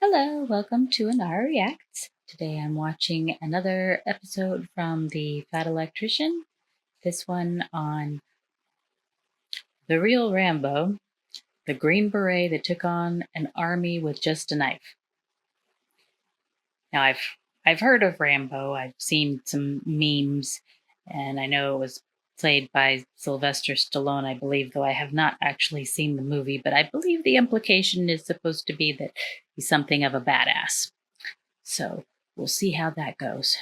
Hello, welcome to Ennara Reacts. Today I'm watching another episode from the Fat Electrician. This one on the Real Rambo, the Green Beret that took on an army with just a knife. Now I've heard of Rambo. I've seen some memes, and I know it was played by Sylvester Stallone, I believe, though I have not actually seen the movie, but I believe the implication is supposed to be that he's something of a badass. So we'll see how that goes.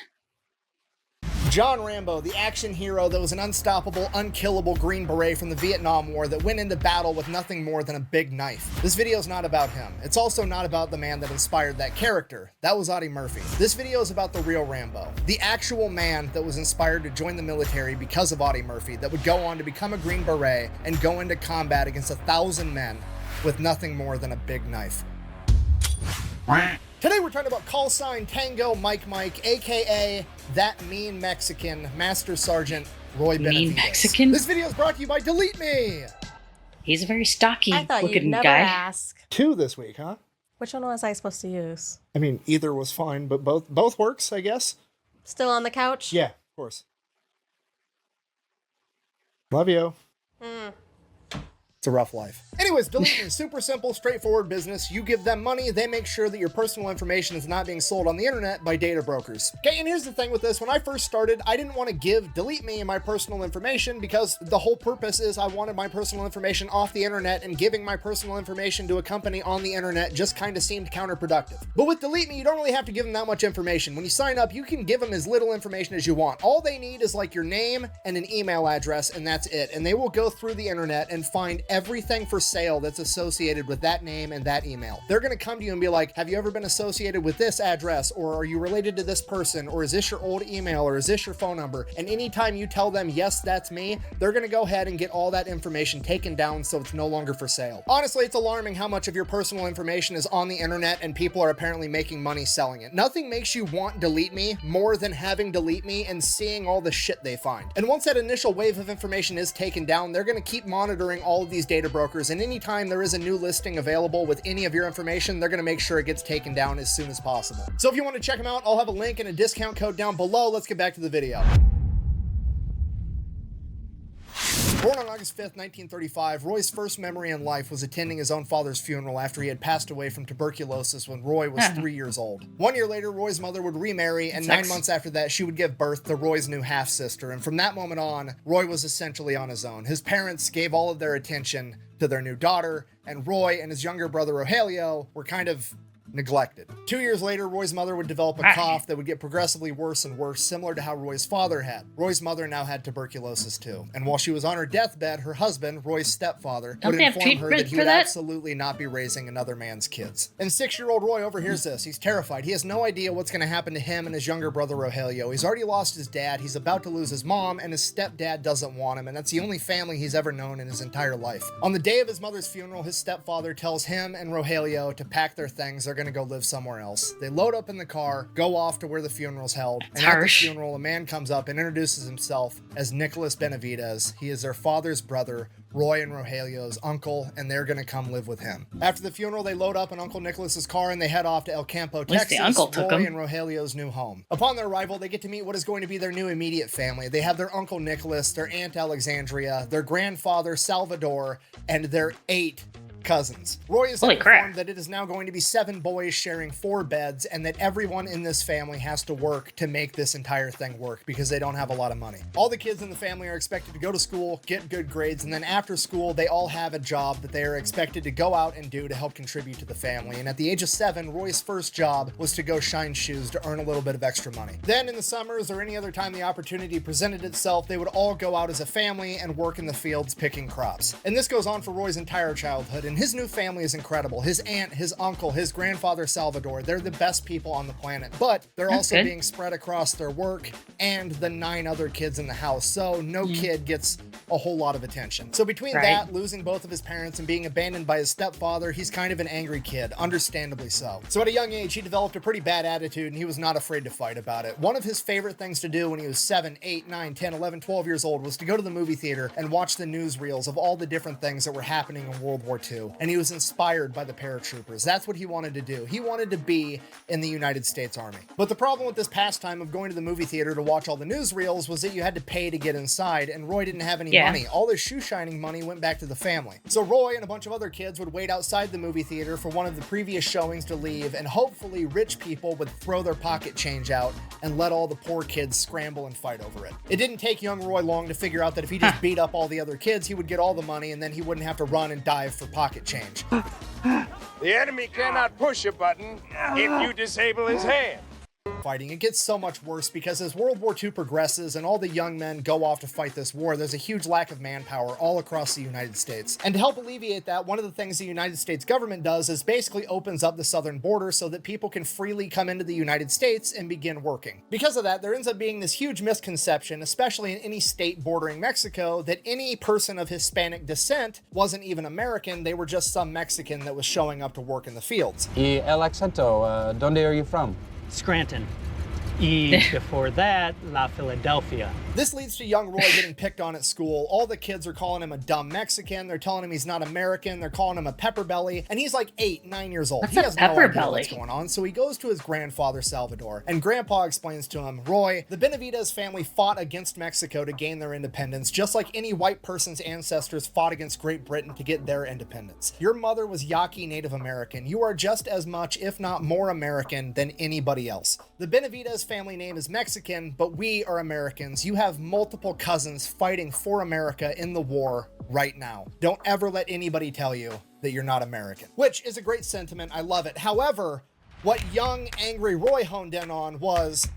John Rambo, the action hero that was an unstoppable, unkillable Green Beret from the Vietnam War that went into battle with nothing more than a big knife. This video is not about him. It's also not about the man that inspired that character. That was Audie Murphy. This video is about the real Rambo, the actual man that was inspired to join the military because of Audie Murphy, that would go on to become a Green Beret and go into combat against 1,000 men with nothing more than a big knife. Today we're talking about call sign Tango Mike, aka that mean Mexican Master Sergeant Roy Benavidez. Mean Mexican? This video is brought to you by Delete Me. He's a very stocky I thought you'd looking never guy. ask. 2 this week, huh? Which one was I supposed to use? I mean, either was fine, but both works, I guess. Still on the couch? Yeah, of course. Love you. It's a rough life. Anyways, Delete Me, super simple, straightforward business. You give them money, they make sure that your personal information is not being sold on the internet by data brokers. Okay, and here's the thing with this. When I first started, I didn't want to give Delete Me my personal information because the whole purpose is I wanted my personal information off the internet, and giving my personal information to a company on the internet just kind of seemed counterproductive. But with Delete Me, you don't really have to give them that much information. When you sign up, you can give them as little information as you want. All they need is like your name and an email address, and that's it. And they will go through the internet and find everything for sale that's associated with that name and that email. They're going to come to you and be like, have you ever been associated with this address? Or are you related to this person? Or is this your old email? Or is this your phone number? And anytime you tell them, yes, that's me, they're going to go ahead and get all that information taken down so it's no longer for sale. Honestly, it's alarming how much of your personal information is on the internet and people are apparently making money selling it. Nothing makes you want Delete Me more than having Delete Me and seeing all the shit they find. And once that initial wave of information is taken down, they're going to keep monitoring all of these data brokers, and anytime there is a new listing available with any of your information, they're going to make sure it gets taken down as soon as possible. So if you want to check them out, I'll have a link and a discount code down below. Let's get back to the video. Born on August 5th, 1935, Roy's first memory in life was attending his own father's funeral after he had passed away from tuberculosis when Roy was 3 years old. 1 year later, Roy's mother would remarry, and 9 months after that, she would give birth to Roy's new half-sister. And from that moment on, Roy was essentially on his own. His parents gave all of their attention to their new daughter, and Roy and his younger brother Rogelio were kind of neglected. 2 years later, Roy's mother would develop a cough that would get progressively worse and worse, similar to how Roy's father had. Roy's mother now had tuberculosis too. And while she was on her deathbed, her husband, Roy's stepfather, would inform her that he would absolutely not be raising another man's kids. And 6-year-old Roy overhears this. He's terrified. He has no idea what's going to happen to him and his younger brother Rogelio. He's already lost his dad, he's about to lose his mom, and his stepdad doesn't want him, and that's the only family he's ever known in his entire life. On the day of his mother's funeral, his stepfather tells him and Rogelio to pack their things. They're going to go live somewhere else. They load up in the car, go off to where the funeral's held, and at the funeral, a man comes up and introduces himself as Nicholas Benavidez. He is their father's brother, Roy and Rogelio's uncle, and they're gonna come live with him. After the funeral, they load up in Uncle Nicholas's car and they head off to El Campo, Texas, Roy and Rogelio's new home. Upon their arrival, they get to meet what is going to be their new immediate family. They have their Uncle Nicholas, their Aunt Alexandria, their grandfather Salvador, and their 8 cousins. Roy is informed that it is now going to be 7 boys sharing 4 beds, and that everyone in this family has to work to make this entire thing work because they don't have a lot of money. All the kids in the family are expected to go to school, get good grades, and then after school, they all have a job that they are expected to go out and do to help contribute to the family. And at the age of 7, Roy's first job was to go shine shoes to earn a little bit of extra money. Then in the summers or any other time the opportunity presented itself, they would all go out as a family and work in the fields picking crops. And this goes on for Roy's entire childhood. And his new family is incredible. His aunt, his uncle, his grandfather Salvador, they're the best people on the planet, but they're also being spread across their work and the 9 other kids in the house, so no kid gets a whole lot of attention. So between that, losing both of his parents, and being abandoned by his stepfather, he's kind of an angry kid, understandably so. So at a young age, he developed a pretty bad attitude, and he was not afraid to fight about it. One of his favorite things to do when he was 7, 8, 9, 10, 11, 12 years old was to go to the movie theater and watch the newsreels of all the different things that were happening in World War II. II, and he was inspired by the paratroopers. That's what he wanted to do. He wanted to be in the United States Army. But the problem with this pastime of going to the movie theater to watch all the newsreels was that you had to pay to get inside, and Roy didn't have any money. All his shoe shining money went back to the family. So Roy and a bunch of other kids would wait outside the movie theater for one of the previous showings to leave, and hopefully rich people would throw their pocket change out and let all the poor kids scramble and fight over it. It didn't take young Roy long to figure out that if he just beat up all the other kids, he would get all the money, and then he wouldn't have to run and dive for pocket change. The enemy cannot push a button if you disable his hand. Fighting. It gets so much worse because as World War II progresses and all the young men go off to fight this war, there's a huge lack of manpower all across the United States. And to help alleviate that, one of the things the United States government does is basically opens up the southern border so that people can freely come into the United States and begin working. Because of that, there ends up being this huge misconception, especially in any state bordering Mexico, that any person of Hispanic descent wasn't even American, they were just some Mexican that was showing up to work in the fields. Y el acento, ¿dónde are you from? Scranton. Y before that, La Philadelphia. This leads to young Roy getting picked on at school. All the kids are calling him a dumb Mexican. They're telling him he's not American. They're calling him a pepper belly. And he's like 8, 9 years old. What's He a has no pepper idea belly? what's going on. So he goes to his grandfather, Salvador. And Grandpa explains to him, Roy, the Benavidez family fought against Mexico to gain their independence, just like any white person's ancestors fought against Great Britain to get their independence. Your mother was Yaqui Native American. You are just as much, if not more American than anybody else. The Benavidez family name is Mexican, but we are Americans. You have multiple cousins fighting for America in the war right now. Don't ever let anybody tell you that you're not American, which is a great sentiment. I love it. However, what young, angry Roy honed in on was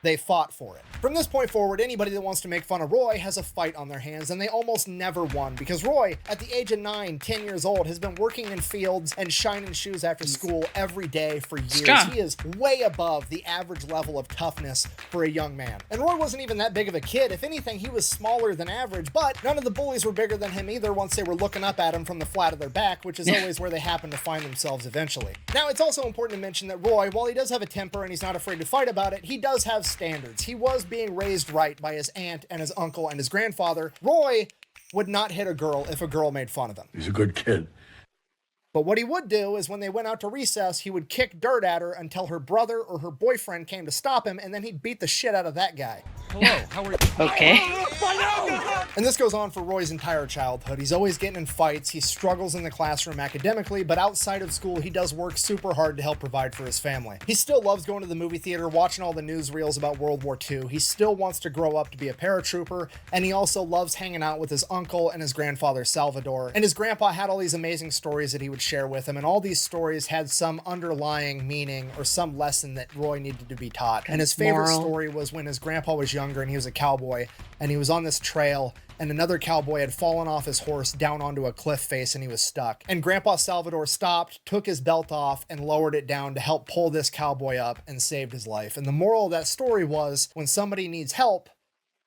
they fought for it. From this point forward, anybody that wants to make fun of Roy has a fight on their hands, and they almost never won because Roy, at the age of 9, 10 years old, has been working in fields and shining shoes after school every day for years. Strong. He is way above the average level of toughness for a young man. And Roy wasn't even that big of a kid. If anything, he was smaller than average, but none of the bullies were bigger than him either once they were looking up at him from the flat of their back, which is always where they happen to find themselves eventually. Now, it's also important to mention that Roy, while he does have a temper and he's not afraid to fight about it, he does have standards. He was being raised right by his aunt and his uncle and his grandfather. Roy would not hit a girl if a girl made fun of him. He's a good kid. But what he would do is when they went out to recess, he would kick dirt at her until her brother or her boyfriend came to stop him, and then he'd beat the shit out of that guy. Hello, how are you? Okay. And this goes on for Roy's entire childhood. He's always getting in fights. He struggles in the classroom academically, but outside of school, he does work super hard to help provide for his family. He still loves going to the movie theater, watching all the newsreels about World War II. He still wants to grow up to be a paratrooper, and he also loves hanging out with his uncle and his grandfather, Salvador. And his grandpa had all these amazing stories that he would share with him, and all these stories had some underlying meaning or some lesson that Roy needed to be taught. And his favorite Moral. story was when his grandpa was younger and he was a cowboy, and he was on this trail, and another cowboy had fallen off his horse down onto a cliff face and he was stuck. And Grandpa Salvador stopped, took his belt off, and lowered it down to help pull this cowboy up and saved his life. And the moral of that story was, when somebody needs help,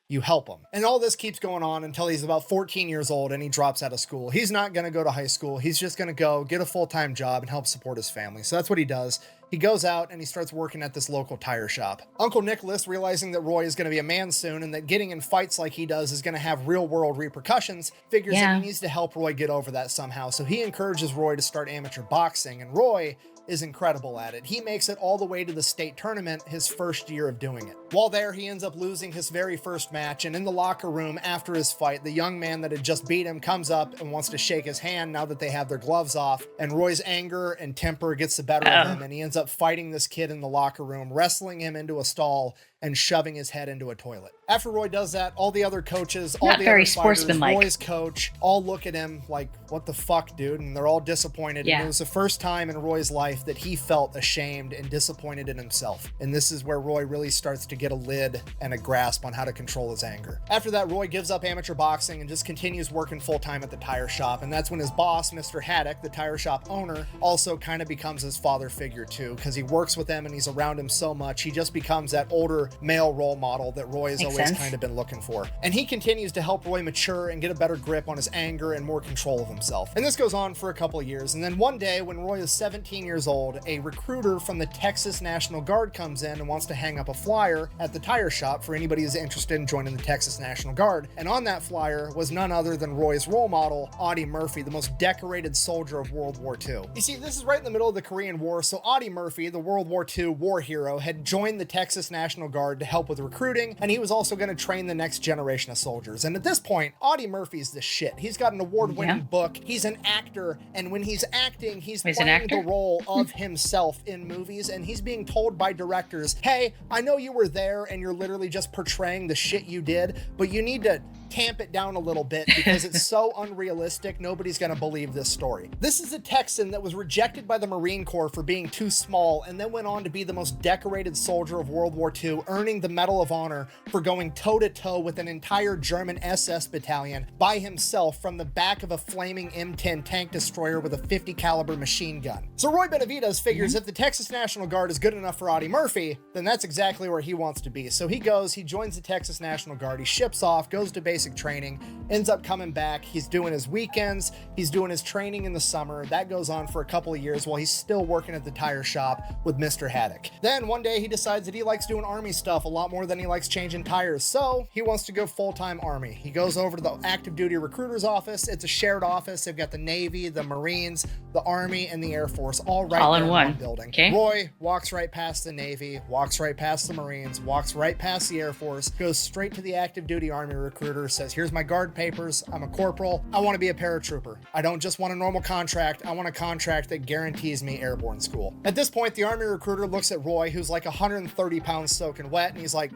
you help him. And all this keeps going on until he's about 14 years old and he drops out of school. He's not going to go to high school. He's just going to go get a full-time job and help support his family. So that's what he does. He goes out and he starts working at this local tire shop. Uncle Nicholas, realizing that Roy is going to be a man soon and that getting in fights like he does is going to have real-world repercussions, figures that he needs to help Roy get over that somehow. So he encourages Roy to start amateur boxing, and Roy is incredible at it. He makes it all the way to the state tournament his first year of doing it. While there, he ends up losing his very first match, and in the locker room after his fight, the young man that had just beat him comes up and wants to shake his hand now that they have their gloves off, and Roy's anger and temper gets the better of him, and he ends up fighting this kid in the locker room, wrestling him into a stall and shoving his head into a toilet. After Roy does that, all the other coaches, all Not the very other fighters, sportsmanlike. Roy's coach, all look at him like, what the fuck, dude? And they're all disappointed. Yeah. And it was the first time in Roy's life that he felt ashamed and disappointed in himself. And this is where Roy really starts to get a lid and a grasp on how to control his anger. After that, Roy gives up amateur boxing and just continues working full-time at the tire shop. And that's when his boss, Mr. Haddock, the tire shop owner, also kind of becomes his father figure too, because he works with him and he's around him so much. He just becomes that older, male role model that Roy has Makes always sense. kind of been looking for. And he continues to help Roy mature and get a better grip on his anger and more control of himself. And this goes on for a couple of years. And then one day when Roy is 17 years old, a recruiter from the Texas National Guard comes in and wants to hang up a flyer at the tire shop for anybody who's interested in joining the Texas National Guard. And on that flyer was none other than Roy's role model, Audie Murphy, the most decorated soldier of World War II. You see, this is right in the middle of the Korean War, so Audie Murphy, the World War II war hero, had joined the Texas National Guard to help with recruiting, and he was also going to train the next generation of soldiers. And at this point, Audie Murphy's the shit. He's got an award-winning book, he's an actor, and when he's acting, he's playing the role of himself in movies, and he's being told by directors, hey, I know you were there and you're literally just portraying the shit you did, but you need to tamp it down a little bit because it's so unrealistic, nobody's gonna believe this story. This is a Texan that was rejected by the Marine Corps for being too small and then went on to be the most decorated soldier of World War II, earning the Medal of Honor for going toe-to-toe with an entire German SS battalion by himself from the back of a flaming M10 tank destroyer with a 50 caliber machine gun. So Roy Benavidez figures if the Texas National Guard is good enough for Audie Murphy, then that's exactly where he wants to be. So he joins the Texas National Guard, he ships off, goes to basic training, ends up coming back, he's doing his weekends, he's doing his training in the summer. That goes on for a couple of years while he's still working at the tire shop with Mr. Haddock. Then one day he decides that he likes doing Army stuff a lot more than he likes changing tires, so he wants to go full-time Army. He goes over to the active duty recruiter's office. It's a shared office. They've got the Navy, the Marines, the Army, and the Air Force all right all there in in one one building. Okay. Roy walks right past the Navy, walks right past the Marines, walks right past the Air Force, goes straight to the active duty Army recruiter, says, here's my guard papers, I'm a corporal, I want to be a paratrooper. I don't just want a normal contract, I want a contract that guarantees me airborne school. At this point, the Army recruiter looks at Roy, who's like 130 pounds soaking wet, and he's like,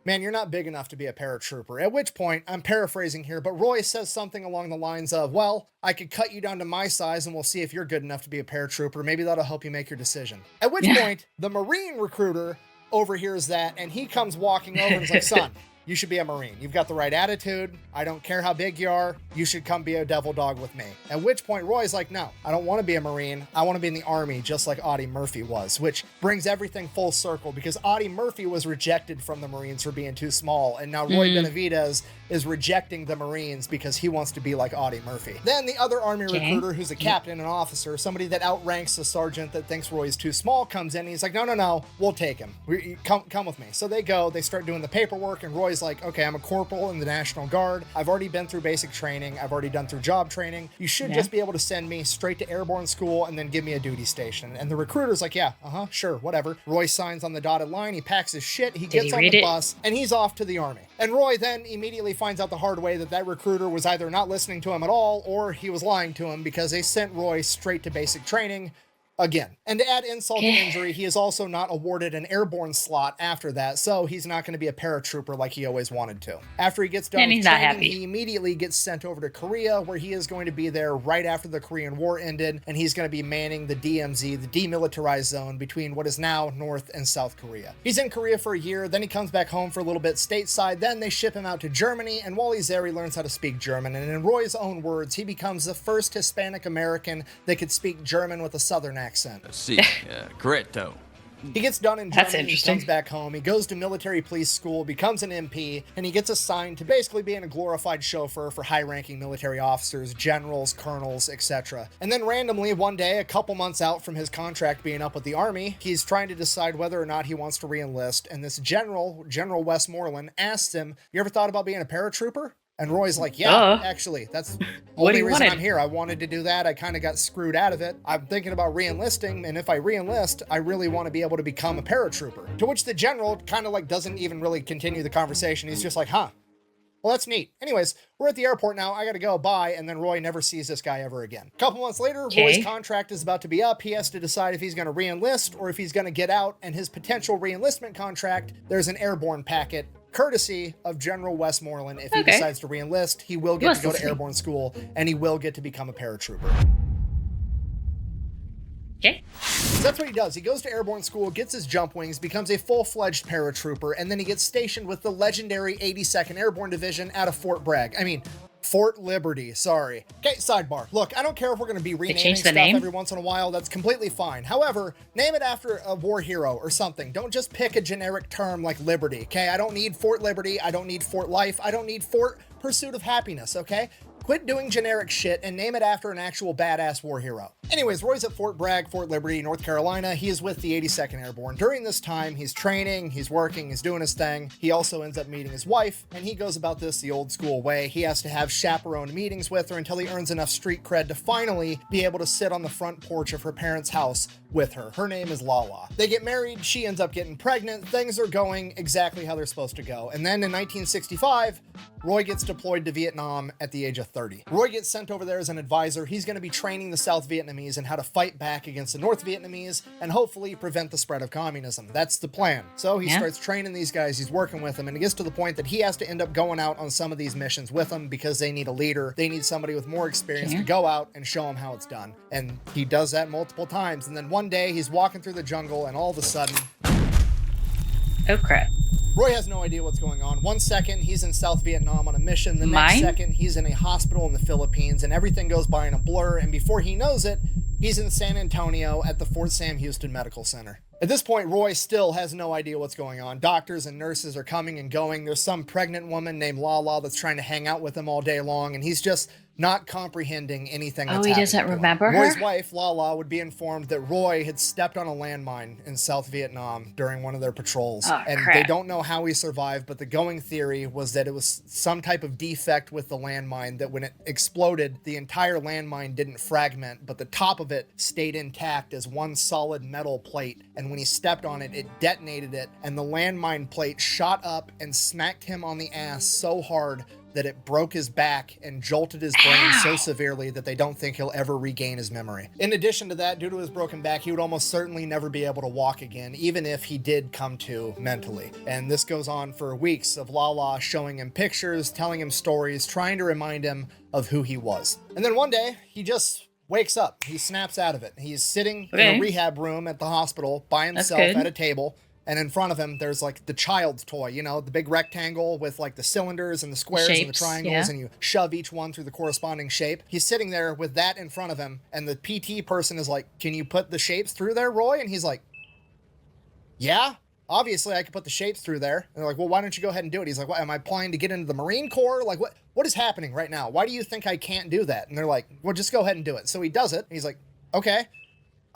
man, you're not big enough to be a paratrooper. At which point, I'm paraphrasing here, but Roy says something along the lines of, well, I could cut you down to my size and we'll see if you're good enough to be a paratrooper. Maybe that'll help you make your decision. At which point, the Marine recruiter overhears that and he comes walking over and is like, son, you should be a Marine. You've got the right attitude. I don't care how big you are. You should come be a devil dog with me. At which point Roy's like, no, I don't want to be a Marine. I want to be in the Army just like Audie Murphy was, which brings everything full circle because Audie Murphy was rejected from the Marines for being too small. And now Roy Benavidez is rejecting the Marines because he wants to be like Audie Murphy. Then the other Army recruiter, who's a captain, an officer, somebody that outranks the sergeant that thinks Roy's too small, comes in and he's like, no, we'll take him. Come with me. So they go, they start doing the paperwork, and Roy's like, okay, I'm a corporal in the National Guard. I've already been through basic training. I've already done through job training. You should just be able to send me straight to airborne school and then give me a duty station. And the recruiter's like, yeah, sure, whatever. Roy signs on the dotted line. He packs his shit. He gets on the bus and he's off to the Army. And Roy then immediately finds out the hard way that recruiter was either not listening to him at all or he was lying to him because they sent Roy straight to basic training again. And to add insult to injury, he is also not awarded an airborne slot after that, so he's not going to be a paratrooper like he always wanted to. After he gets done with training, he immediately gets sent over to Korea, where he is going to be there right after the Korean War ended, and he's going to be manning the DMZ, the demilitarized zone between what is now North and South Korea. He's in Korea for a year, then he comes back home for a little bit stateside, then they ship him out to Germany, and while he's there, he learns how to speak German, and in Roy's own words, he becomes the first Hispanic American that could speak German with a Southern accent. See, correcto. He gets done in Germany, he comes back home, he goes to military police school, becomes an MP, and he gets assigned to basically being a glorified chauffeur for high-ranking military officers, generals, colonels, etc. And then randomly, one day, a couple months out from his contract being up with the Army, he's trying to decide whether or not he wants to re-enlist, and this General Westmoreland asks him, you ever thought about being a paratrooper? And Roy's like, yeah, actually, that's the only reason I'm here. I wanted to do that. I kind of got screwed out of it. I'm thinking about re-enlisting, and if I re-enlist, I really want to be able to become a paratrooper. To which the general kind of like doesn't even really continue the conversation. He's just like, well, that's neat. Anyways, we're at the airport now. I got to go. Bye. And then Roy never sees this guy ever again. A couple months later, Roy's contract is about to be up. He has to decide if he's going to re-enlist or if he's going to get out. And his potential re-enlistment contract, there's an airborne packet courtesy of General Westmoreland. If he decides to re-enlist, he will get to go to airborne school and he will get to become a paratrooper. Okay. So that's what he does. He goes to airborne school, gets his jump wings, becomes a full-fledged paratrooper, and then he gets stationed with the legendary 82nd Airborne Division out of Fort Bragg. Fort Liberty, sorry. Okay, sidebar. Look, I don't care if we're going to be renaming change the stuff name? every once in a while. That's completely fine. However, name it after a war hero or something. Don't just pick a generic term like Liberty, okay? I don't need Fort Liberty. I don't need Fort Life. I don't need Fort Pursuit of Happiness, okay? Quit doing generic shit and name it after an actual badass war hero. Anyways, Roy's at Fort Bragg, Fort Liberty, North Carolina. He is with the 82nd Airborne. During this time, he's training, he's working, he's doing his thing. He also ends up meeting his wife, and he goes about this the old school way. He has to have chaperoned meetings with her until he earns enough street cred to finally be able to sit on the front porch of her parents' house with her. Her name is Lala. They get married, she ends up getting pregnant, things are going exactly how they're supposed to go. And then in 1965, Roy gets deployed to Vietnam at the age of 30. Roy gets sent over there as an advisor. He's going to be training the South Vietnamese in how to fight back against the North Vietnamese and hopefully prevent the spread of communism. That's the plan. So he starts training these guys, he's working with them, and it gets to the point that he has to end up going out on some of these missions with them because they need a leader. They need somebody with more experience to go out and show them how it's done. And he does that multiple times. And then one day he's walking through the jungle and all of a sudden, Oh, crap. Roy has no idea what's going on. 1 second, he's in South Vietnam on a mission. The next second, he's in a hospital in the Philippines, and everything goes by in a blur. And before he knows it, he's in San Antonio at the Fort Sam Houston Medical Center. At this point, Roy still has no idea what's going on. Doctors and nurses are coming and going. There's some pregnant woman named Lala that's trying to hang out with him all day long, and he's just not comprehending anything that's happening. Oh, he doesn't remember her? Roy's wife, Lala, would be informed that Roy had stepped on a landmine in South Vietnam during one of their patrols. And they don't know how he survived, but the going theory was that it was some type of defect with the landmine, that when it exploded, the entire landmine didn't fragment, but the top of it stayed intact as one solid metal plate. And when he stepped on it, it detonated it, and the landmine plate shot up and smacked him on the ass so hard that it broke his back and jolted his brain so severely that they don't think he'll ever regain his memory. In addition to that, due to his broken back, he would almost certainly never be able to walk again, even if he did come to mentally. And this goes on for weeks of Lala showing him pictures, telling him stories, trying to remind him of who he was. And then one day, he just wakes up. He snaps out of it. He's sitting in a rehab room at the hospital by himself at a table. And in front of him, there's like the child's toy, you know, the big rectangle with like the cylinders and the squares and the triangles, and you shove each one through the corresponding shape. He's sitting there with that in front of him, and the PT person is like, "Can you put the shapes through there, Roy?" And he's like, "Yeah, obviously I could put the shapes through there." And they're like, "Well, why don't you go ahead and do it?" He's like, "What, am I applying to get into the Marine Corps? Like, what is happening right now? Why do you think I can't do that?" And they're like, "Well, just go ahead and do it." So he does it, and he's like, "Okay.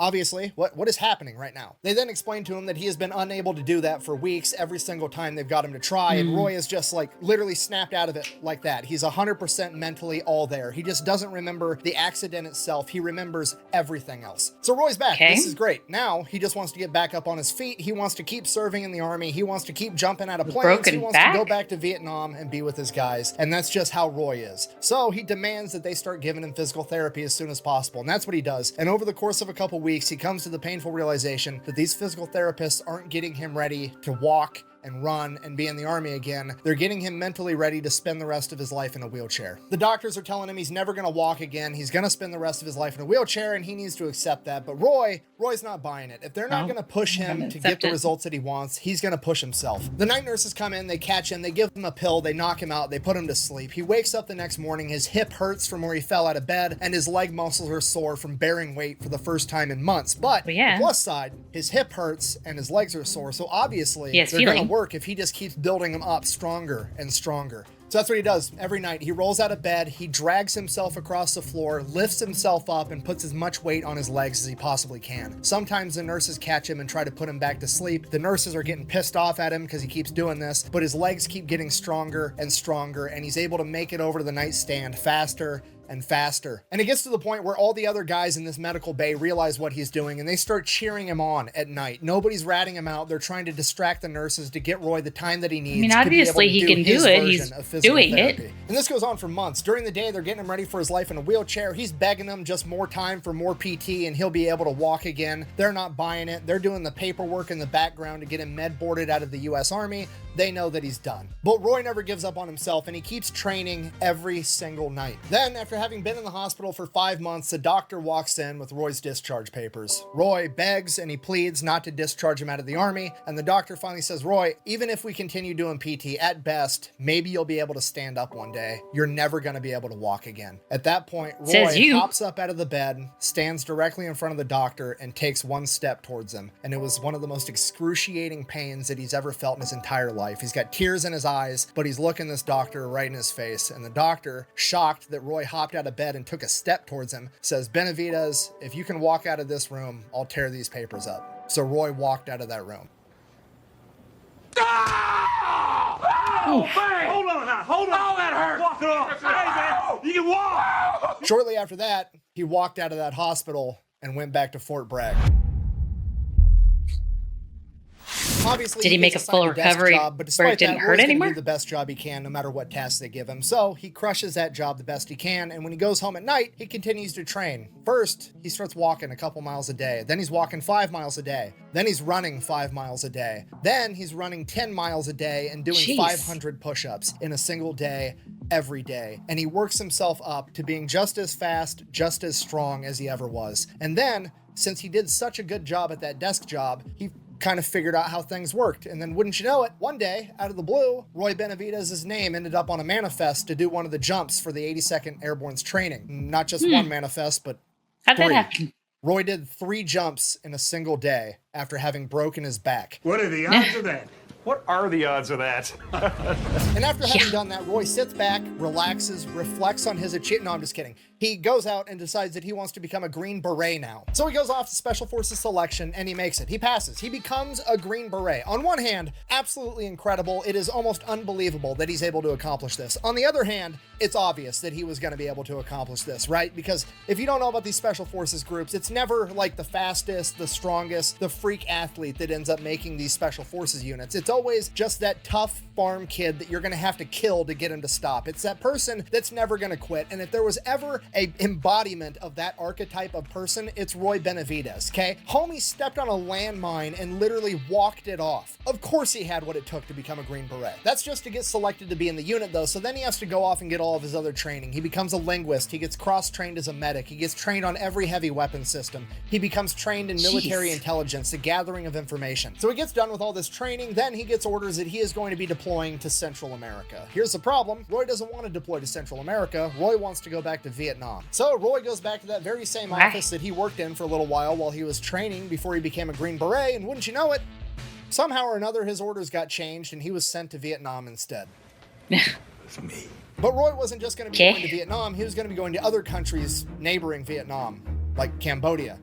Obviously, what is happening right now?" They then explain to him that he has been unable to do that for weeks every single time they've got him to try, and Roy is just like literally snapped out of it like that. He's 100% mentally all there. He just doesn't remember the accident itself. He remembers everything else. So Roy's back. This is great. Now he just wants to get back up on his feet. He wants to keep serving in the army. He wants to keep jumping out of planes. He wants to go back to Vietnam and be with his guys. And that's just how Roy is. So he demands that they start giving him physical therapy as soon as possible. And that's what he does. And over the course of a couple weeks, he comes to the painful realization that these physical therapists aren't getting him ready to walk and run and be in the army again. They're getting him mentally ready to spend the rest of his life in a wheelchair. The doctors are telling him he's never going to walk again. He's going to spend the rest of his life in a wheelchair, and he needs to accept that. But Roy's not buying it. If they're not going to push him to get the results that he wants, he's going to push himself. The night nurses come in, they catch him, they give him a pill, they knock him out, they put him to sleep. He wakes up the next morning, his hip hurts from where he fell out of bed, and his leg muscles are sore from bearing weight for the first time in months. But the plus side, his hip hurts and his legs are sore, so obviously they're going to work if he just keeps building them up stronger and stronger. So that's what he does every night. He rolls out of bed, he drags himself across the floor, lifts himself up, and puts as much weight on his legs as he possibly can. Sometimes the nurses catch him and try to put him back to sleep. The nurses are getting pissed off at him because he keeps doing this, but his legs keep getting stronger and stronger, and he's able to make it over to the nightstand faster and faster. And it gets to the point where all the other guys in this medical bay realize what he's doing, and they start cheering him on at night. Nobody's ratting him out. They're trying to distract the nurses to get Roy the time that he needs. I mean, obviously he can do it. He's doing it. And this goes on for months. During the day, they're getting him ready for his life in a wheelchair. He's begging them just more time for more PT, and he'll be able to walk again. They're not buying it. They're doing the paperwork in the background to get him med boarded out of the U.S. Army. They know that he's done. But Roy never gives up on himself, and he keeps training every single night. Then, after having been in the hospital for 5 months, the doctor walks in with Roy's discharge papers. Roy begs and he pleads not to discharge him out of the army, and the doctor finally says, Roy, even if we continue doing PT, at best, maybe you'll be able to stand up one day. You're never going to be able to walk again. At that point, Roy hops up out of the bed, stands directly in front of the doctor, and takes one step towards him. And it was one of the most excruciating pains that he's ever felt in his entire life. He's got tears in his eyes, but he's looking this doctor right in his face. And the doctor, shocked that Roy hopped out of bed and took a step towards him, says, Benavidez, if you can walk out of this room, I'll tear these papers up. So Roy walked out of that room. Oh, man! Hold on now, hold on! Oh, that hurt! Walk it off! Hey, man, you can walk! Shortly after that, he walked out of that hospital and went back to Fort Bragg. Obviously, did he make a full recovery but despite where it didn't that, hurt Roy's anymore? gonna do the best job he can no matter what tasks they give him. So he crushes that job the best he can, and when he goes home at night, he continues to train. First, he starts walking a couple miles a day. Then he's walking 5 miles a day. Then he's running 5 miles a day. Then he's running 10 miles a day and doing 500 push-ups in a single day, every day. And he works himself up to being just as fast, just as strong as he ever was. And then, since he did such a good job at that desk job, he kind of figured out how things worked. And then wouldn't you know it, one day, out of the blue, Roy Benavidez's name ended up on a manifest to do one of the jumps for the 82nd Airborne's training. Not just one manifest, but How'd three. that happen? Roy did 3 jumps in a single day after having broken his back. What are the odds of that? What are the odds of that? And after having done that, Roy sits back, relaxes, reflects on his achievement. No, I'm just kidding. He goes out and decides that he wants to become a Green Beret now. So he goes off to Special Forces selection and he makes it. He passes. He becomes a Green Beret. On one hand, absolutely incredible. It is almost unbelievable that he's able to accomplish this. On the other hand, it's obvious that he was going to be able to accomplish this, right? Because if you don't know about these Special Forces groups, it's never like the fastest, the strongest, the freak athlete that ends up making these Special Forces units. It's always just that tough farm kid that you're going to have to kill to get him to stop. It's that person that's never going to quit. And if there was ever a embodiment of that archetype of person, it's Roy Benavidez, okay? Homie stepped on a landmine and literally walked it off. Of course he had what it took to become a Green Beret. That's just to get selected to be in the unit though, so then he has to go off and get all of his other training. He becomes a linguist, he gets cross-trained as a medic, he gets trained on every heavy weapon system, he becomes trained in military intelligence, the gathering of information. So he gets done with all this training, then he gets orders that he is going to be deploying to Central America. Here's the problem, Roy doesn't want to deploy to Central America, Roy wants to go back to Vietnam. So Roy goes back to that very same office that he worked in for a little while he was training before he became a Green Beret, and wouldn't you know it, somehow or another his orders got changed and he was sent to Vietnam instead. It's me. But Roy wasn't just going to be going to Vietnam, he was going to be going to other countries neighboring Vietnam, like Cambodia.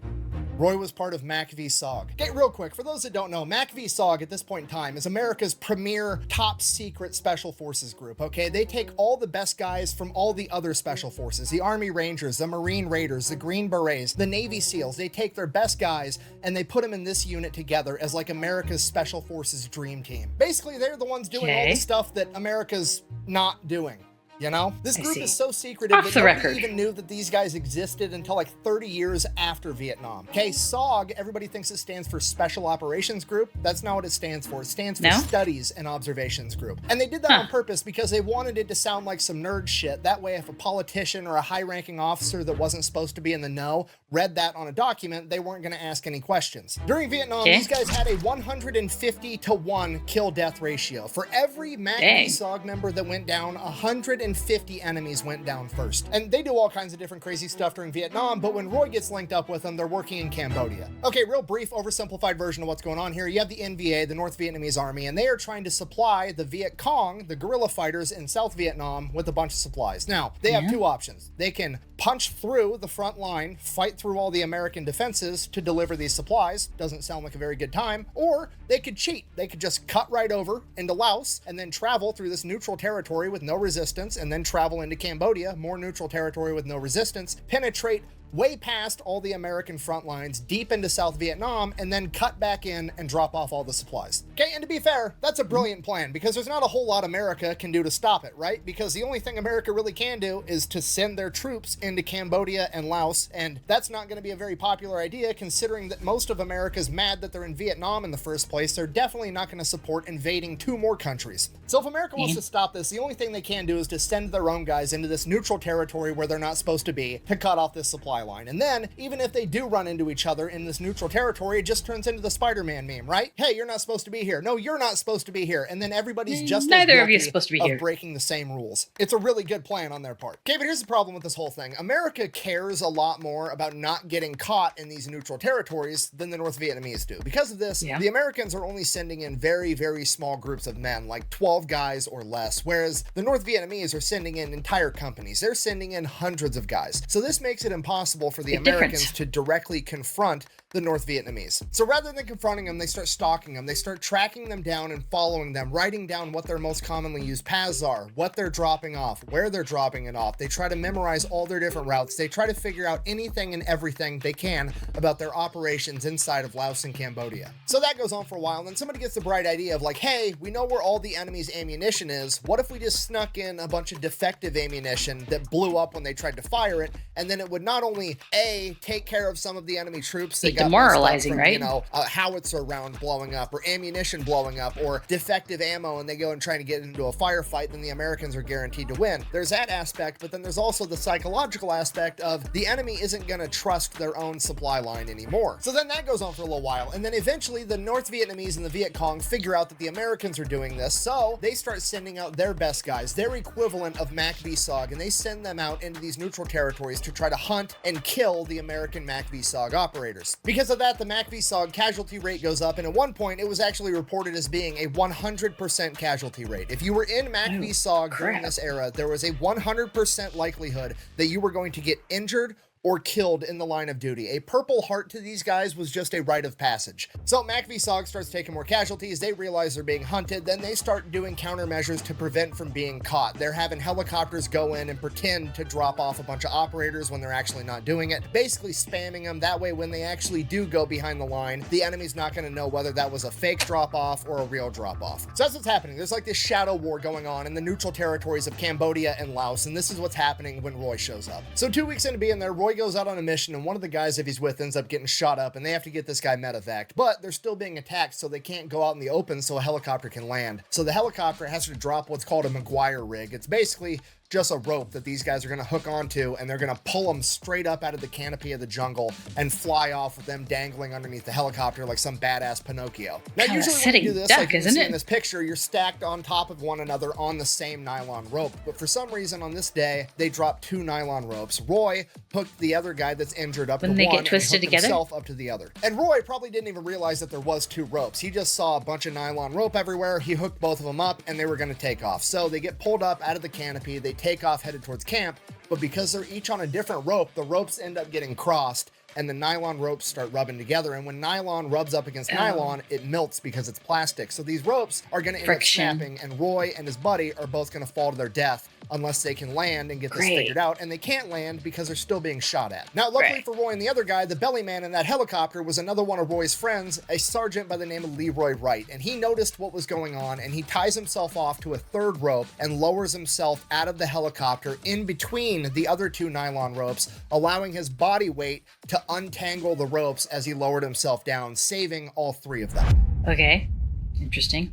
Roy was part of MAC v SOG. Okay, real quick, for those that don't know, MAC v SOG at this point in time is America's premier top secret special forces group, okay? They take all the best guys from all the other special forces, the Army Rangers, the Marine Raiders, the Green Berets, the Navy SEALs. They take their best guys and they put them in this unit together as like America's special forces dream team. Basically, they're the ones doing all the stuff that America's not doing. You know, this group is so secretive that nobody even knew that these guys existed until like 30 years after Vietnam. Okay, SOG, everybody thinks it stands for Special Operations Group. That's not what it stands for. It stands for Studies and Observations Group. And they did that on purpose because they wanted it to sound like some nerd shit. That way, if a politician or a high-ranking officer that wasn't supposed to be in the know read that on a document, they weren't going to ask any questions. During Vietnam, these guys had a 150-to-1 kill-death ratio. For every MAC v SOG member that went down, 150 enemies went down first. And they do all kinds of different crazy stuff during Vietnam, but when Roy gets linked up with them, they're working in Cambodia. Okay, real brief, oversimplified version of what's going on here. You have the NVA, the North Vietnamese Army, and they are trying to supply the Viet Cong, the guerrilla fighters in South Vietnam, with a bunch of supplies. Now, they have 2 options. They can punch through the front line, fight through all the American defenses to deliver these supplies. Doesn't sound like a very good time. Or they could cheat. They could just cut right over into Laos and then travel through this neutral territory with no resistance, and then travel into Cambodia, more neutral territory with no resistance, penetrate way past all the American front lines, deep into South Vietnam, and then cut back in and drop off all the supplies. Okay, and to be fair, that's a brilliant plan, because there's not a whole lot America can do to stop it, right? Because the only thing America really can do is to send their troops into Cambodia and Laos, and that's not going to be a very popular idea, considering that most of America's mad that they're in Vietnam in the first place. They're definitely not going to support invading 2 more countries. So if America wants to stop this, the only thing they can do is to send their own guys into this neutral territory where they're not supposed to be to cut off this supply line. And then, even if they do run into each other in this neutral territory, it just turns into the Spider-Man meme, right? Hey, you're not supposed to be here. No, you're not supposed to be here. And then everybody's just Neither as of you is guilty supposed to be of here. breaking the same rules. It's a really good plan on their part. Okay, but here's the problem with this whole thing. America cares a lot more about not getting caught in these neutral territories than the North Vietnamese do. Because of this, the Americans are only sending in very, very small groups of men, like 12 guys or less, whereas the North Vietnamese are sending in entire companies. They're sending in hundreds of guys. So this makes it impossible for the Americans to directly confront the North Vietnamese. So rather than confronting them, they start stalking them. They start tracking them down and following them, writing down what their most commonly used paths are, what they're dropping off, where they're dropping it off. They try to memorize all their different routes. They try to figure out anything and everything they can about their operations inside of Laos and Cambodia. So that goes on for a while, and then somebody gets the bright idea of like, hey, we know where all the enemy's ammunition is. What if we just snuck in a bunch of defective ammunition that blew up when they tried to fire it, and then it would not only A, take care of some of the enemy troops that got demoralizing, from, right? you know, howitzer round blowing up, or ammunition blowing up, or defective ammo, and they go and try to get into a firefight, then the Americans are guaranteed to win. There's that aspect, but then there's also the psychological aspect of the enemy isn't going to trust their own supply line anymore. So then that goes on for a little while, and then eventually the North Vietnamese and the Viet Cong figure out that the Americans are doing this, so they start sending out their best guys, their equivalent of MACV-SOG, and they send them out into these neutral territories to try to hunt and kill the American MACV-SOG operators. Because of that, the MACV-SOG casualty rate goes up, and at one point it was actually reported as being a 100% casualty rate. If you were in MACV-SOG during this era, there was a 100% likelihood that you were going to get injured or killed in the line of duty. A Purple Heart to these guys was just a rite of passage. So MACV-SOG starts taking more casualties. They realize they're being hunted. Then they start doing countermeasures to prevent from being caught. They're having helicopters go in and pretend to drop off a bunch of operators when they're actually not doing it, basically spamming them. That way, when they actually do go behind the line, the enemy's not going to know whether that was a fake drop-off or a real drop-off. So that's what's happening. There's like this shadow war going on in the neutral territories of Cambodia and Laos, and this is what's happening when Roy shows up. So 2 weeks into being there, Roy goes out on a mission, and one of the guys if he's with ends up getting shot up, and they have to get this guy medevaced, but they're still being attacked, so they can't go out in the open so a helicopter can land. So the helicopter has to drop what's called a Maguire rig. It's basically just a rope that these guys are going to hook onto, and they're going to pull them straight up out of the canopy of the jungle and fly off with them dangling underneath the helicopter like some badass Pinocchio. Now, usually when you do this, like you can see in this picture, you're stacked on top of one another on the same nylon rope. But for some reason on this day, they dropped 2 nylon ropes. Roy hooked the other guy that's injured up to one, get twisted and hooked together? himself up to the other. And Roy probably didn't even realize that there was 2 ropes. He just saw a bunch of nylon rope everywhere. He hooked both of them up, and they were going to take off. So they get pulled up out of the canopy. They take off, headed towards camp, but because they're each on a different rope, the ropes end up getting crossed, and the nylon ropes start rubbing together. And when nylon rubs up against nylon, it melts because it's plastic. So these ropes are going to end up snapping, and Roy and his buddy are both going to fall to their death unless they can land and get this figured out. And they can't land because they're still being shot at. Now, luckily for Roy and the other guy, the belly man in that helicopter was another one of Roy's friends, a sergeant by the name of Leroy Wright. And he noticed what was going on, and he ties himself off to a 3rd rope and lowers himself out of the helicopter in between the other 2 nylon ropes, allowing his body weight to untangle the ropes as he lowered himself down, saving all 3 of them. Okay, interesting.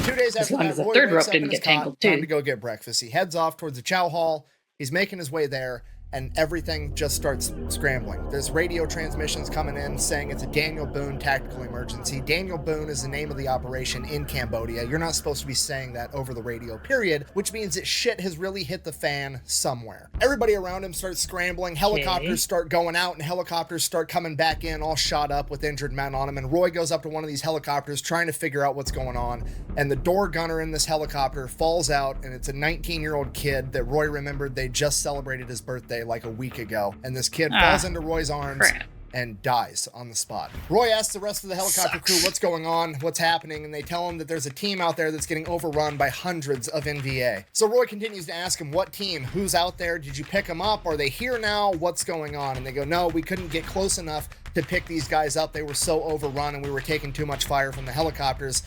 2 days after that, the Roy 3rd rope wakes up didn't in his get tangled cot, too. time to go get breakfast. He heads off towards the chow hall. He's making his way there, and everything just starts scrambling. There's radio transmissions coming in saying it's a Daniel Boone tactical emergency. Daniel Boone is the name of the operation in Cambodia. You're not supposed to be saying that over the radio, period, which means that shit has really hit the fan somewhere. Everybody around him starts scrambling. Helicopters start going out, and helicopters start coming back in, all shot up with injured men on them. And Roy goes up to one of these helicopters trying to figure out what's going on. And the door gunner in this helicopter falls out, and it's a 19-year-old kid that Roy remembered they just celebrated his birthday like a week ago. And this kid falls into Roy's arms and dies on the spot. Roy asks the rest of the helicopter crew what's going on, what's happening, and they tell him that there's a team out there that's getting overrun by hundreds of NVA. So Roy continues to ask him, what team? Who's out there? Did you pick them up? Are they here now? What's going on? And they go, no, we couldn't get close enough to pick these guys up. They were so overrun and we were taking too much fire from the helicopters.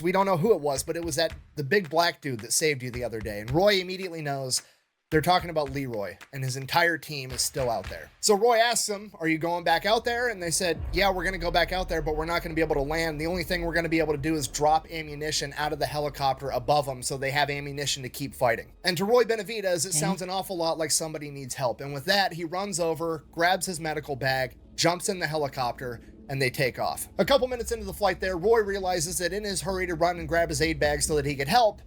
We don't know who it was, but it was the big black dude that saved you the other day. And Roy immediately knows they're talking about Leroy, and his entire team is still out there. So Roy asks them, are you going back out there? And they said, yeah, we're going to go back out there, but we're not going to be able to land. The only thing we're going to be able to do is drop ammunition out of the helicopter above them so they have ammunition to keep fighting. And to Roy Benavidez, it sounds an awful lot like somebody needs help. And with that, he runs over, grabs his medical bag, jumps in the helicopter, and they take off. A couple minutes into the flight there, Roy realizes that in his hurry to run and grab his aid bag so that he could help,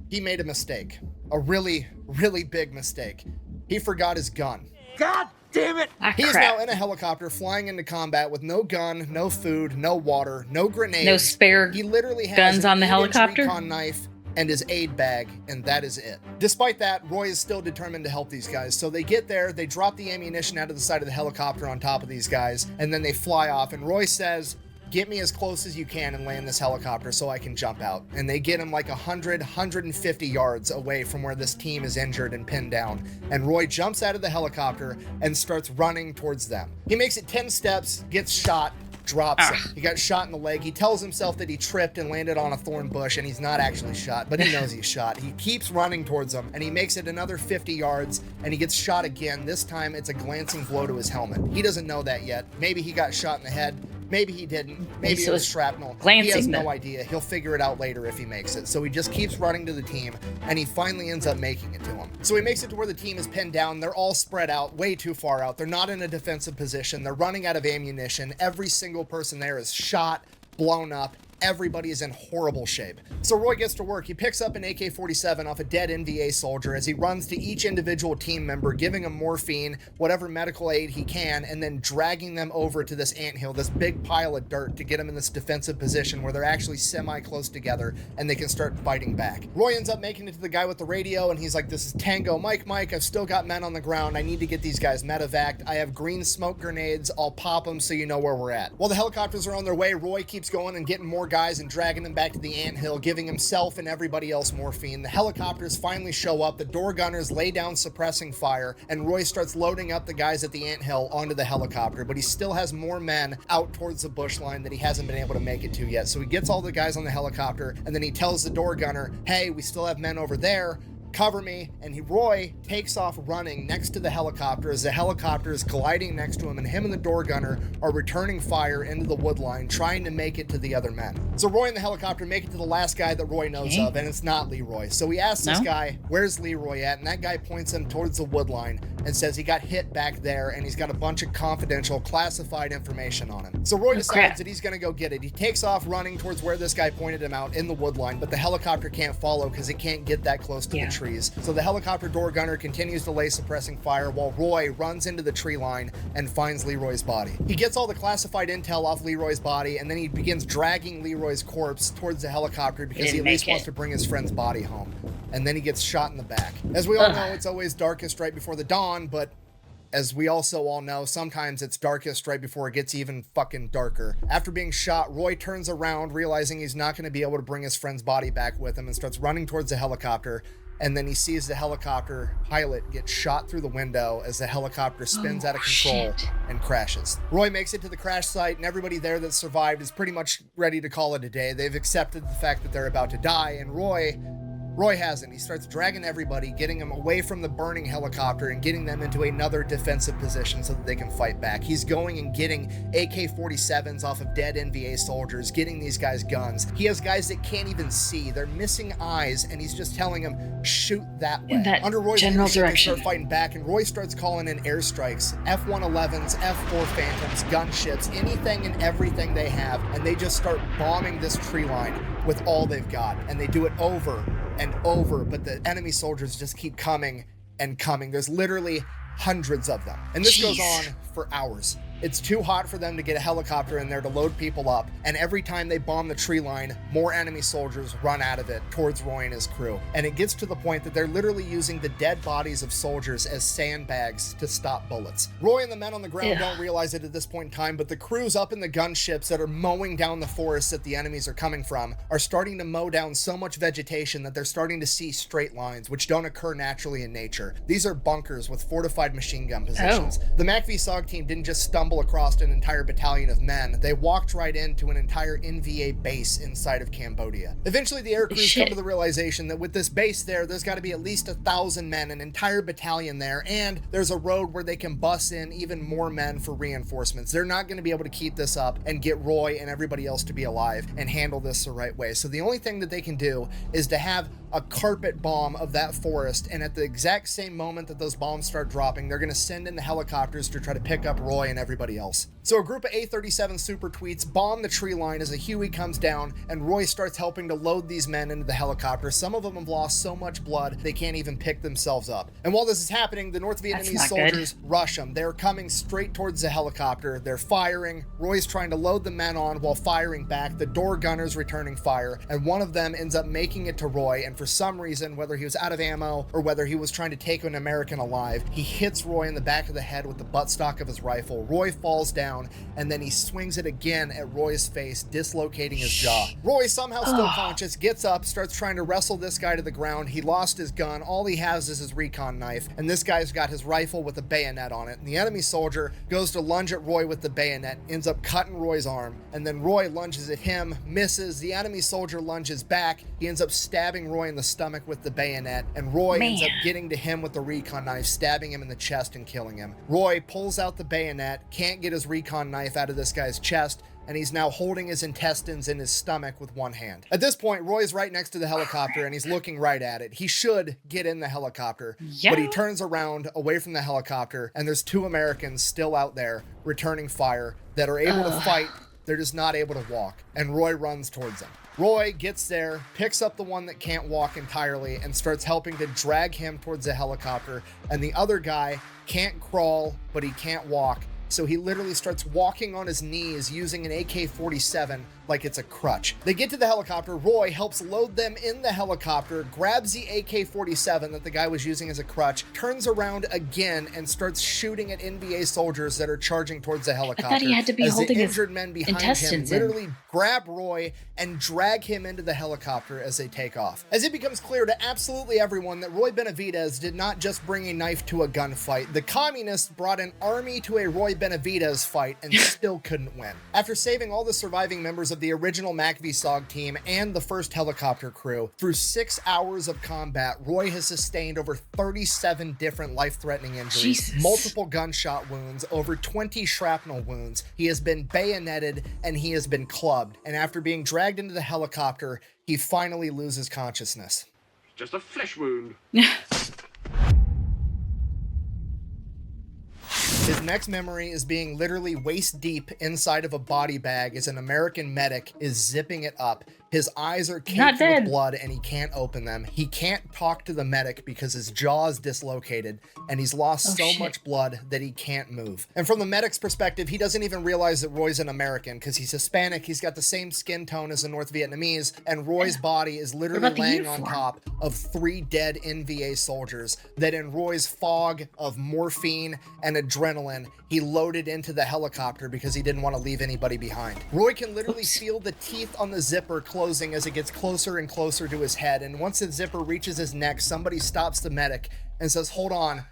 he made a mistake. A really, really big mistake. He forgot his gun. God damn it! He is now in a helicopter flying into combat with no gun, no food, no water, no grenades. No spare He literally has guns on the an 8-inch helicopter? recon knife and his aid bag, and that is it. Despite that, Roy is still determined to help these guys. So they get there, they drop the ammunition out of the side of the helicopter on top of these guys, and then they fly off. And Roy says, get me as close as you can and land this helicopter so I can jump out. And they get him like 150 yards away from where this team is injured and pinned down. And Roy jumps out of the helicopter and starts running towards them. He makes it 10 steps, gets shot, drops him. He got shot in the leg. He tells himself that he tripped and landed on a thorn bush, and he's not actually shot, but he knows he's shot. He keeps running towards him, and he makes it another 50 yards, and he gets shot again. This time, it's a glancing blow to his helmet. He doesn't know that yet. Maybe he got shot in the head. Maybe he didn't. Maybe it was shrapnel. He has no idea. He'll figure it out later if he makes it. So he just keeps running to the team, and he finally ends up making it to him. So he makes it to where the team is pinned down. They're all spread out, way too far out. They're not in a defensive position. They're running out of ammunition. Every single person there is shot, blown up. Everybody is in horrible shape. So Roy gets to work. He picks up an AK-47 off a dead NVA soldier as he runs to each individual team member, giving them morphine, whatever medical aid he can, and then dragging them over to this anthill, this big pile of dirt, to get them in this defensive position where they're actually semi-close together and they can start fighting back. Roy ends up making it to the guy with the radio, and he's like, this is Tango Mike, I've still got men on the ground. I need to get these guys medevaced. I have green smoke grenades. I'll pop them so you know where we're at. While the helicopters are on their way, Roy keeps going and getting more guys and dragging them back to the anthill, giving himself and everybody else morphine. The helicopters finally show up. The door gunners lay down suppressing fire, and Roy starts loading up the guys at the anthill onto the helicopter, but he still has more men out towards the bush line that he hasn't been able to make it to yet. So he gets all the guys on the helicopter, and then he tells the door gunner, hey, we still have men over there. Cover me. And Roy takes off running next to the helicopter as the helicopter is gliding next to him, and him and the door gunner are returning fire into the wood line, trying to make it to the other men. So Roy and the helicopter make it to the last guy that Roy knows of, and it's not Leroy. So he asks this guy, where's Leroy at? And that guy points him towards the wood line and says he got hit back there, and he's got a bunch of confidential, classified information on him. So Roy decides that he's going to go get it. He takes off running towards where this guy pointed him out in the wood line, but the helicopter can't follow because it can't get that close to the trees. So the helicopter door gunner continues to lay suppressing fire while Roy runs into the tree line and finds Leroy's body. He gets all the classified intel off Leroy's body, and then he begins dragging Leroy's corpse towards the helicopter because he at least wants to bring his friend's body home. And then he gets shot in the back. As we all know, it's always darkest right before the dawn, but as we also all know, sometimes it's darkest right before it gets even fucking darker. After being shot, Roy turns around, realizing he's not going to be able to bring his friend's body back with him, and starts running towards the helicopter. And then he sees the helicopter pilot get shot through the window as the helicopter spins out of control and crashes. Roy makes it to the crash site, and everybody there that survived is pretty much ready to call it a day. They've accepted the fact that they're about to die, and Roy hasn't. He starts dragging everybody, getting them away from the burning helicopter and getting them into another defensive position so that they can fight back. He's going and getting AK-47s off of dead NVA soldiers, getting these guys guns. He has guys that can't even see. They're missing eyes, and he's just telling them, shoot that way. Under Roy's leadership, they start fighting back, and Roy starts calling in airstrikes, F-111s, F-4 Phantoms, gunships, anything and everything they have, and they just start bombing this tree line with all they've got, and they do it over and over, but the enemy soldiers just keep coming and coming. There's literally hundreds of them, and this goes on for hours. It's too hot for them to get a helicopter in there to load people up, and every time they bomb the tree line, more enemy soldiers run out of it towards Roy and his crew. And it gets to the point that they're literally using the dead bodies of soldiers as sandbags to stop bullets. Roy and the men on the ground don't realize it at this point in time, but the crews up in the gunships that are mowing down the forests that the enemies are coming from are starting to mow down so much vegetation that they're starting to see straight lines, which don't occur naturally in nature. These are bunkers with fortified machine gun positions. The MACV-SOG team didn't just stumble across an entire battalion of men, they walked right into an entire NVA base inside of Cambodia. Eventually the air crews come to the realization that with this base there's got to be at least 1,000 men, an entire battalion there, and there's a road where they can bus in even more men for reinforcements. They're not going to be able to keep this up and get Roy and everybody else to be alive and handle this the right way. So the only thing that they can do is to have a carpet bomb of that forest, and at the exact same moment that those bombs start dropping, they're going to send in the helicopters to try to pick up Roy and everybody else. So a group of A-37 Super Tweets bomb the tree line as a Huey comes down, and Roy starts helping to load these men into the helicopter. Some of them have lost so much blood they can't even pick themselves up. And while this is happening, the North Vietnamese soldiers rush them. They're coming straight towards the helicopter. They're firing. Roy's trying to load the men on while firing back. The door gunner's returning fire, and one of them ends up making it to Roy, and for some reason, whether he was out of ammo or whether he was trying to take an American alive, he hits Roy in the back of the head with the buttstock of his rifle. Roy falls down, and then he swings it again at Roy's face, dislocating his jaw. Roy, somehow still conscious, gets up, starts trying to wrestle this guy to the ground. He lost his gun. All he has is his recon knife, and this guy's got his rifle with a bayonet on it. And the enemy soldier goes to lunge at Roy with the bayonet, ends up cutting Roy's arm, and then Roy lunges at him, misses. The enemy soldier lunges back. He ends up stabbing Roy in the stomach with the bayonet, and Roy ends up getting to him with the recon knife, stabbing him in the chest and killing him. Roy pulls out the bayonet, can't get his recon knife out of this guy's chest, and he's now holding his intestines in his stomach with one hand. At this point, Roy's right next to the helicopter, and he's looking right at it. He should get in the helicopter, but he turns around away from the helicopter, and there's 2 Americans still out there returning fire that are able to fight. They're just not able to walk, and Roy runs towards them. Roy gets there, picks up the one that can't walk entirely, and starts helping to drag him towards the helicopter, and the other guy can't crawl, but he can't walk, so he literally starts walking on his knees using an AK-47 like it's a crutch. They get to the helicopter. Roy helps load them in the helicopter, grabs the AK-47 that the guy was using as a crutch, turns around again and starts shooting at NVA soldiers that are charging towards the helicopter. I thought he had to be as holding the his injured men behind him intestines literally grab Roy and drag him into the helicopter as they take off. As it becomes clear to absolutely everyone that Roy Benavidez did not just bring a knife to a gunfight. The communists brought an army to a Roy Benavidez fight and still couldn't win. After saving all the surviving members of the original MACV-SOG team and the first helicopter crew, through 6 hours of combat, Roy has sustained over 37 different life-threatening injuries, multiple gunshot wounds, over 20 shrapnel wounds. He has been bayoneted and he has been clubbed. And after being dragged into the helicopter, he finally loses consciousness. Just a flesh wound. His next memory is being literally waist deep inside of a body bag as an American medic is zipping it up. His eyes are caked with blood and he can't open them. He can't talk to the medic because his jaw is dislocated and he's lost so much blood that he can't move. And from the medic's perspective, he doesn't even realize that Roy's an American because he's Hispanic. He's got the same skin tone as the North Vietnamese, and Roy's body is literally laying on top of 3 dead NVA soldiers that in Roy's fog of morphine and adrenaline, he loaded into the helicopter because he didn't want to leave anybody behind. Roy can literally feel the teeth on the zipper closing as it gets closer and closer to his head, and once the zipper reaches his neck, somebody stops the medic and says, "Hold on,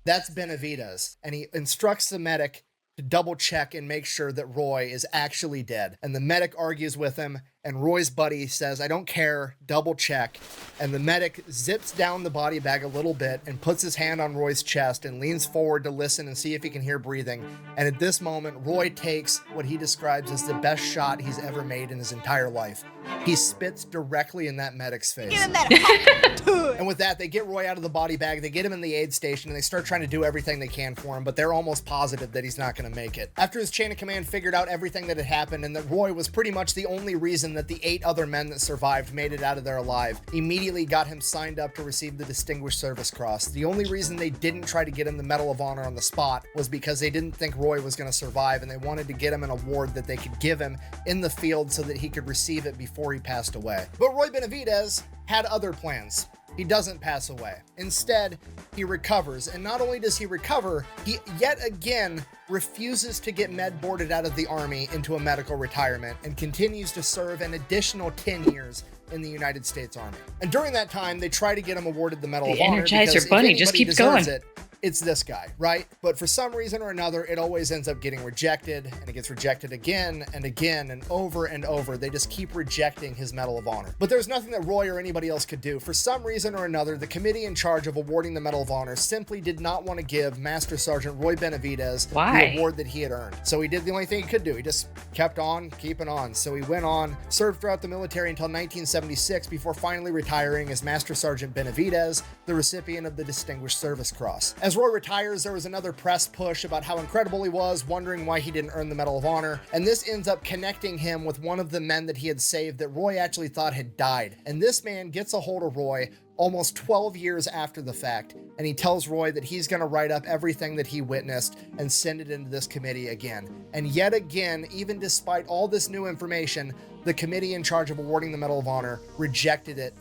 that's Benavidez," and he instructs the medic to double check and make sure that Roy is actually dead. And the medic argues with him, and Roy's buddy says, "I don't care, double check." And the medic zips down the body bag a little bit and puts his hand on Roy's chest and leans forward to listen and see if he can hear breathing. And at this moment, Roy takes what he describes as the best shot he's ever made in his entire life. He spits directly in that medic's face. Give him that. And with that, they get Roy out of the body bag, they get him in the aid station, and they start trying to do everything they can for him, but they're almost positive that he's not going to make it. After his chain of command figured out everything that had happened and that Roy was pretty much the only reason reason that the 8 other men that survived made it out of there alive immediately got him signed up to receive the Distinguished Service Cross. The only reason they didn't try to get him the Medal of Honor on the spot was because they didn't think Roy was going to survive, and they wanted to get him an award that they could give him in the field so that he could receive it before he passed away. But Roy Benavidez had other plans. He doesn't pass away. Instead, he recovers. And not only does he recover, he yet again refuses to get med boarded out of the Army into a medical retirement and continues to serve an additional 10 years in the United States Army. And during that time, they try to get him awarded the Medal of Honor. Energizer because Bunny if just anybody keeps deserves going. it, it's this guy, right? But for some reason or another, it always ends up getting rejected, and it gets rejected again and again and over. They just keep rejecting his Medal of Honor. But there's nothing that Roy or anybody else could do. For some reason or another, the committee in charge of awarding the Medal of Honor simply did not want to give Master Sergeant Roy Benavidez the award that he had earned. So he did the only thing he could do. He just kept on keeping on. So he went on, served throughout the military until 1976 before finally retiring as Master Sergeant Benavidez, the recipient of the Distinguished Service Cross. As Roy retires, there was another press push about how incredible he was, wondering why he didn't earn the Medal of Honor, and this ends up connecting him with one of the men that he had saved that Roy actually thought had died. And this man gets a hold of Roy almost 12 years after the fact, and he tells Roy that he's going to write up everything that he witnessed and send it into this committee again. And yet again, even despite all this new information, the committee in charge of awarding the Medal of Honor rejected it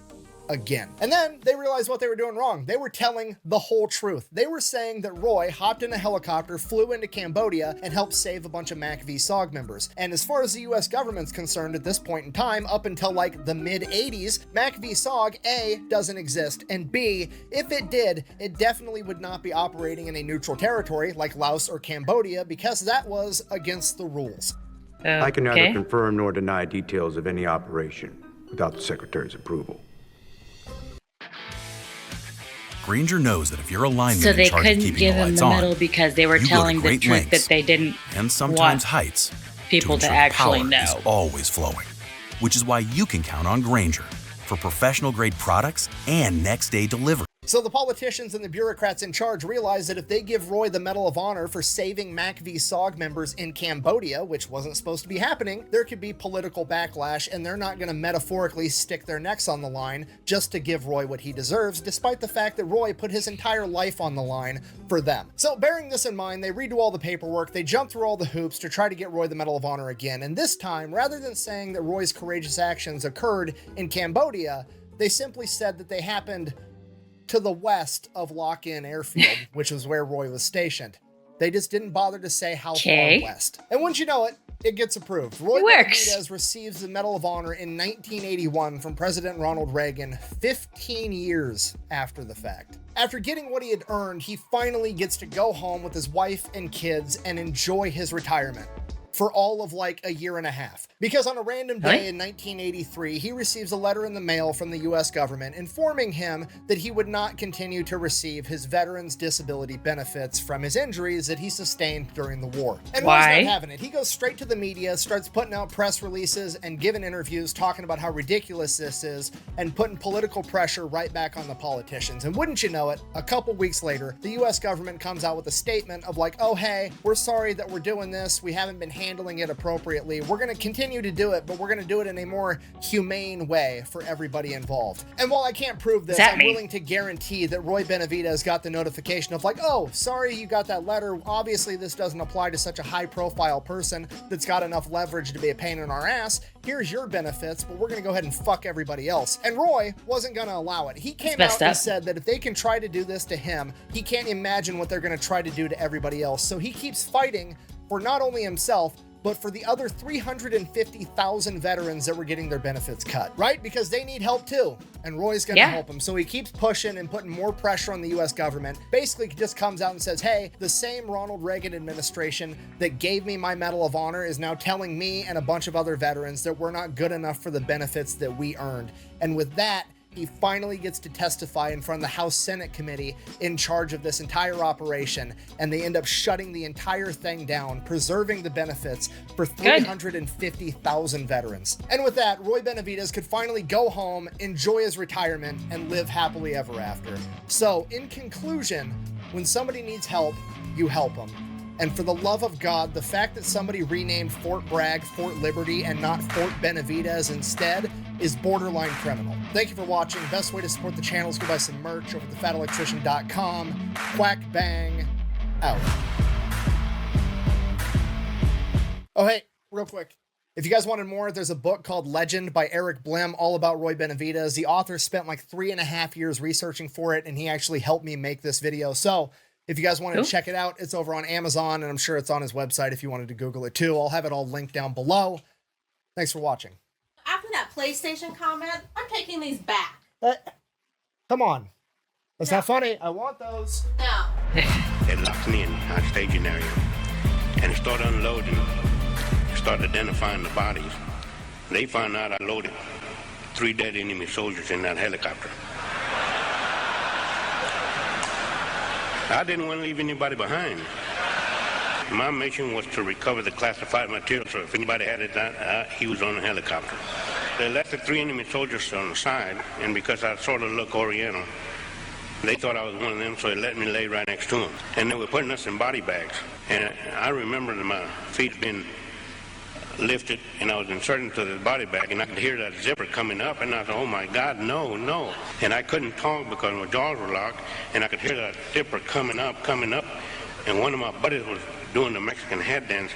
again. And then they realized what they were doing wrong. They were telling the whole truth. They were saying that Roy hopped in a helicopter, flew into Cambodia, and helped save a bunch of MACV SOG members. And as far as the US government's concerned at this point in time, up until like the mid-80s, MACV SOG, A, doesn't exist, and B, if it did, it definitely would not be operating in a neutral territory like Laos or Cambodia, because that was against the rules. I can neither confirm nor deny details of any operation without the Secretary's approval. Granger knows that if you're a lineman So they in charge of couldn't keeping give the him lights the on, medal because they were you telling go to the great truth lengths, that they didn't and sometimes want heights people to ensure actually power know. is always flowing, which is why you can count on Granger for professional grade products and next day delivery. So the politicians and the bureaucrats in charge realized that if they give Roy the Medal of Honor for saving MACV SOG members in Cambodia, which wasn't supposed to be happening, there could be political backlash, and they're not going to metaphorically stick their necks on the line just to give Roy what he deserves, despite the fact that Roy put his entire life on the line for them. So bearing this in mind, they redo all the paperwork, they jump through all the hoops to try to get Roy the Medal of Honor again, and this time, rather than saying that Roy's courageous actions occurred in Cambodia, they simply said that they happened to the west of Lock-In Airfield, which was where Roy was stationed. They just didn't bother to say how far west. And once you know it, it gets approved. Roy Benavidez receives the Medal of Honor in 1981 from President Ronald Reagan, 15 years after the fact. After getting what he had earned, he finally gets to go home with his wife and kids and enjoy his retirement for all of like a year and a half. Because on a random day in 1983, he receives a letter in the mail from the US government informing him that he would not continue to receive his veterans disability benefits from his injuries that he sustained during the war. And Roy's not having it. He goes straight to the media, starts putting out press releases and giving interviews talking about how ridiculous this is and putting political pressure right back on the politicians. And wouldn't you know it, a couple weeks later, the US government comes out with a statement of like, oh hey, we're sorry that we're doing this. We haven't been handling it appropriately. We're going to continue to do it, but we're going to do it in a more humane way for everybody involved. And while I can't prove this, I'm willing to guarantee that Roy Benavidez got the notification of like, oh, sorry you got that letter. Obviously this doesn't apply to such a high profile person that's got enough leverage to be a pain in our ass. Here's your benefits, but we're going to go ahead and fuck everybody else. And Roy wasn't going to allow it. He came out and said that if they can try to do this to him, he can't imagine what they're going to try to do to everybody else. So he keeps fighting for not only himself, but for the other 350,000 veterans that were getting their benefits cut, right? Because they need help too. And Roy's gonna help them. So he keeps pushing and putting more pressure on the US government. Basically just comes out and says, hey, the same Ronald Reagan administration that gave me my Medal of Honor is now telling me and a bunch of other veterans that we're not good enough for the benefits that we earned. And with that, he finally gets to testify in front of the House Senate committee in charge of this entire operation, and they end up shutting the entire thing down, preserving the benefits for 350,000 veterans. And with that, Roy Benavidez could finally go home, enjoy his retirement, and live happily ever after. So, in conclusion, when somebody needs help, you help them. And for the love of God, the fact that somebody renamed Fort Bragg Fort Liberty and not Fort Benavidez instead is borderline criminal. Thank you for watching. Best way to support the channel is go buy some merch over at thefatelectrician.com. Quack bang out. Oh, hey, real quick. If you guys wanted more, there's a book called Legend by Eric Blim, all about Roy Benavidez. The author spent like 3.5 years researching for it, and he actually helped me make this video. So if you guys wanted to check it out, it's over on Amazon, and I'm sure it's on his website if you wanted to Google it too. I'll have it all linked down below. Thanks for watching. After that PlayStation comment, I'm taking these back. Come on. That's not funny. I want those. No. They locked me in our staging area, and they started unloading. Started identifying the bodies. They found out I loaded 3 dead enemy soldiers in that helicopter. I didn't want to leave anybody behind. My mission was to recover the classified material, so if anybody had it, he was on the helicopter. They left the 3 enemy soldiers on the side, and because I sort of look Oriental, they thought I was one of them, so they let me lay right next to them. And they were putting us in body bags. And I remember that my feet been lifted, and I was inserted into the body bag, and I could hear that zipper coming up, and I thought, oh my God, no, no. And I couldn't talk because my jaws were locked, and I could hear that zipper coming up, and one of my buddies was doing the Mexican head dance,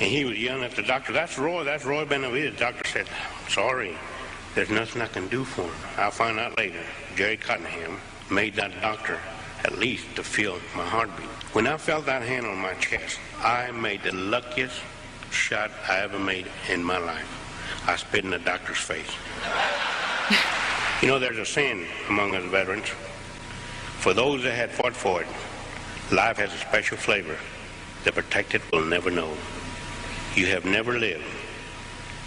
and he was yelling at the doctor, that's Roy Benavidez. The doctor said, sorry, there's nothing I can do for him. I'll find out later. Jerry Cottenham made that doctor at least to feel my heartbeat. When I felt that hand on my chest, I made the luckiest shot I ever made in my life. I spit in the doctor's face. You know, there's a saying among us veterans, for those that had fought for it, life has a special flavor. The protected will never know. You have never lived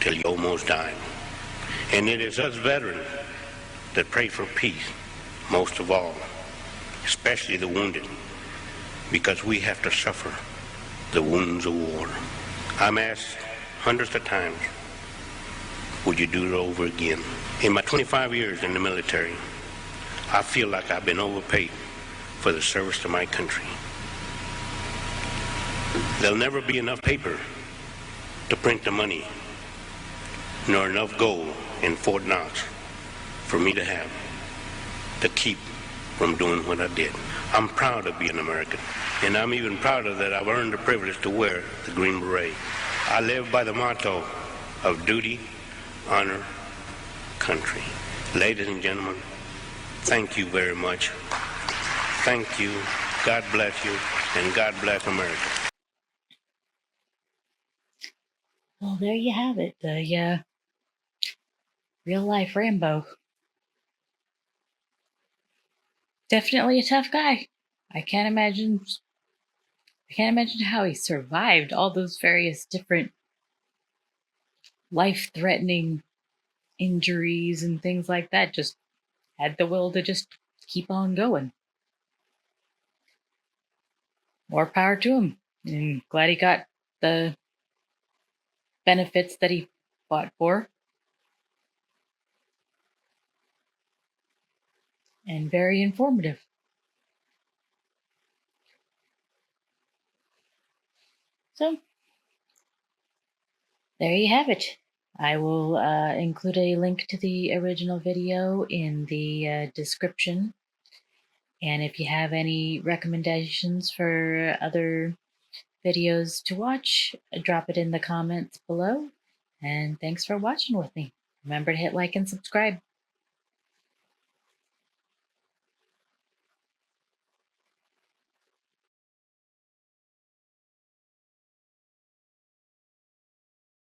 till you almost died. And it is us veterans that pray for peace most of all, especially the wounded, because we have to suffer the wounds of war. I'm asked hundreds of times, would you do it over again? In my 25 years in the military, I feel like I've been overpaid for the service to my country. There'll never be enough paper to print the money, nor enough gold in Fort Knox for me to have to keep from doing what I did. I'm proud to be an American, and I'm even prouder that I've earned the privilege to wear the Green Beret. I live by the motto of duty, honor, country. Ladies and gentlemen, thank you very much. Thank you, God bless you, and God bless America. Well, there you have it. The real life Rambo. Definitely a tough guy. I can't imagine how he survived all those various different life-threatening injuries and things like that. Just had the will to just keep on going. More power to him. And glad he got the benefits that he fought for. And very informative. So, there you have it. I will include a link to the original video in the description. And if you have any recommendations for other videos to watch, drop it in the comments below. And thanks for watching with me. Remember to hit like and subscribe.